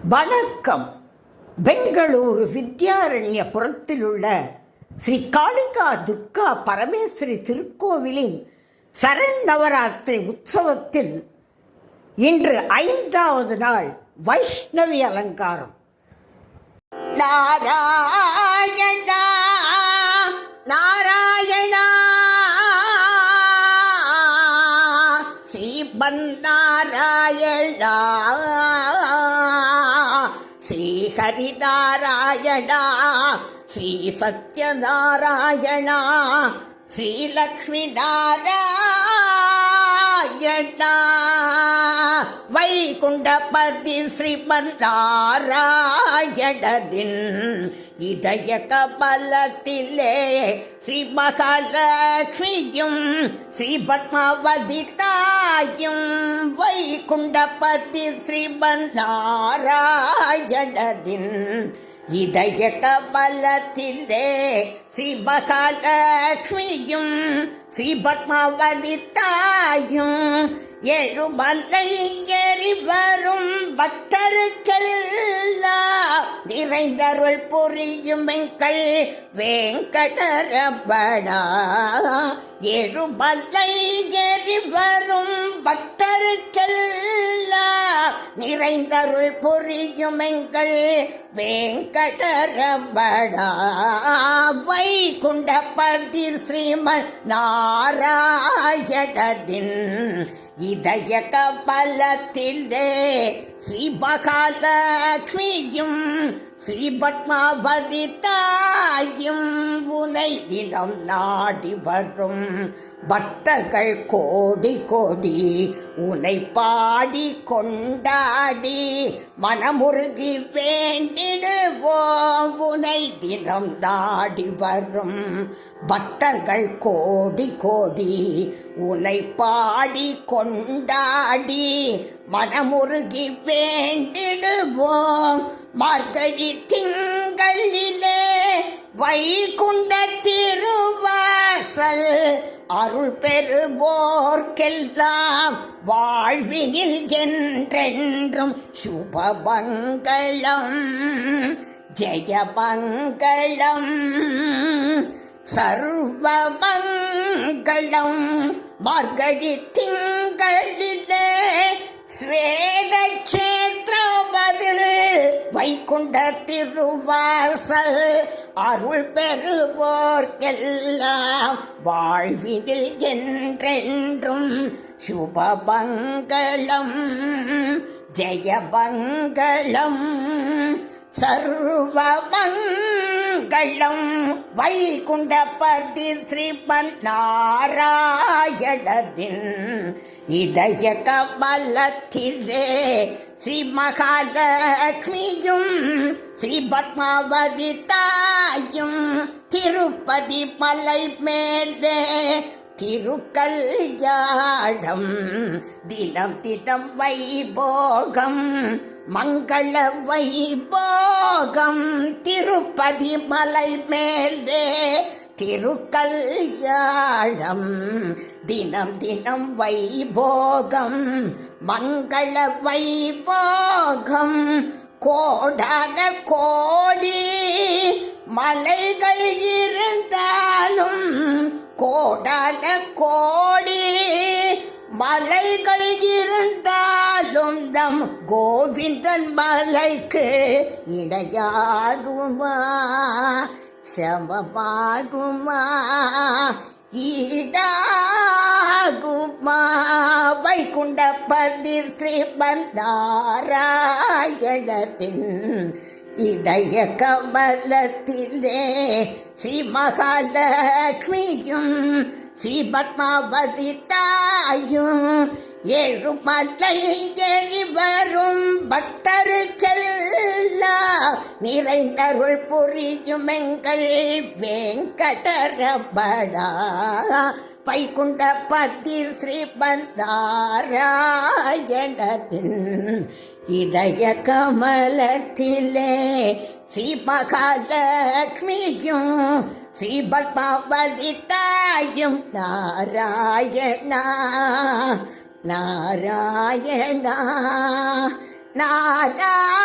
வணக்கம். பெங்களூரு வித்யாரண்யபுரத்தில் உள்ள ஸ்ரீ காளிகா துர்கா பரமேஸ்வரி திருக்கோவிலின் சரண் நவராத்திரி உற்சவத்தில் இன்று 5வது நாள் வைஷ்ணவி அலங்காரம். நாராயணா நாராயணா ஸ்ரீமன் நாராயணா ஸ்ரீ ஹரிநாராயணா ஸ்ரீ சத்யநாராயணா ஸ்ரீ லக்ஷ்மி நாராயணா வைகுண்டபதி ஸ்ரீமன் நாராயணனின் இதய கமலத்திலே ஸ்ரீ மகாலட்சுமியும் ஸ்ரீ பத்மாவதி தாயும் வைகுண்டபதி ஸ்ரீமன் நாராயணனின் இதய கமலத்திலே ஸ்ரீ மகாலட்சுமியும் ஸ்ரீ பத்மாவதி தாயும் எழுமலை ஏறி வரும் பக்தருக்கெல்லாம் நிறைந்தருள் புரியும் எங்கள் வேங்கடரமணா. எழுமலை ஏறி வரும் பக்தருக்கெல்லாம் நிறைந்தருள் புரியும் எங்கள் வேங்கடரமணா. வைகுண்டபதி ஸ்ரீமன் நாராயணனின் இதய கமலத்திலே ஸ்ரீ மகாலட்சுமியும் ஸ்ரீ பத்மாவதி தாயும் உனை தினம் நாடி வரும் பக்தர்கள் கோடி கோடி உனை பாடி கொண்டாடி மனமுருகி வேண்டிடுவோம். உனை தினம் நாடி வரும் பக்தர்கள் கோடி கோடி உனை பாடி கொண்டாடி மனமுருகி வேண்டிடுவோம். மார்கழி திங்களிலே வைகுண்ட திருவாசல் அருள் பெறுவோர்க்கெல்லாம் வாழ்வினில் என்றென்றும் சுபமங்களம் ஜெயமங்களம் சர்வமங்களம். மார்கழி திங்களிலே ஸ்வேதக்ஷேத்திரமதில் வைகுண்ட திருவாசல் அருள் பெறுவோர்க்கெல்லாம் வாழ்வினில் என்றென்றும் சுபமங்களம் ஜெயமங்களம் சர்வமங்களம். வைகுண்டபதி ஸ்ரீமன் நாராயணனின் இதய கமலத்திலே ஸ்ரீ மகாலட்சுமியும் ஸ்ரீ பத்மாவதி தாயும் திருப்பதி மலை மேலே திருக்கல்யாணம் தினம் தினம் வைபோகம் மங்கள வைபோகம். திருப்பதி மலை மேலே திருக்கல்யாணம் தினம் தினம் வைபோகம் மங்கள வைபோகம். கோடான கோடி மலைகள் இருந்தாலும் கோடான கோடி மலைகள் இருந்தாலும் நம் கோவிந்தன் மலைக்கு இடையாகுமா சமமாகுமா ஈடாகுமா. வைகுண்டபதி ஸ்ரீமன் நாராயணனின் இதய கமலத்திலே ஸ்ரீ மகாலட்சுமியும் ஸ்ரீ பத்மாவதி தாயும் ஏழுமலை ஏறி வரும் பக்தருக்கெல்லாம் நிறைந்தருள் புரியும் எங்கள் வேங்கடரமணா. வைகுண்டபதி ஸ்ரீமன் நாராயணனின் இதய கமலத்திலே ஸ்ரீ மகாலட்சுமியும் ஸ்ரீ பத்மாவதி தாயும் நாராயணா நாராயணா நாராயணா.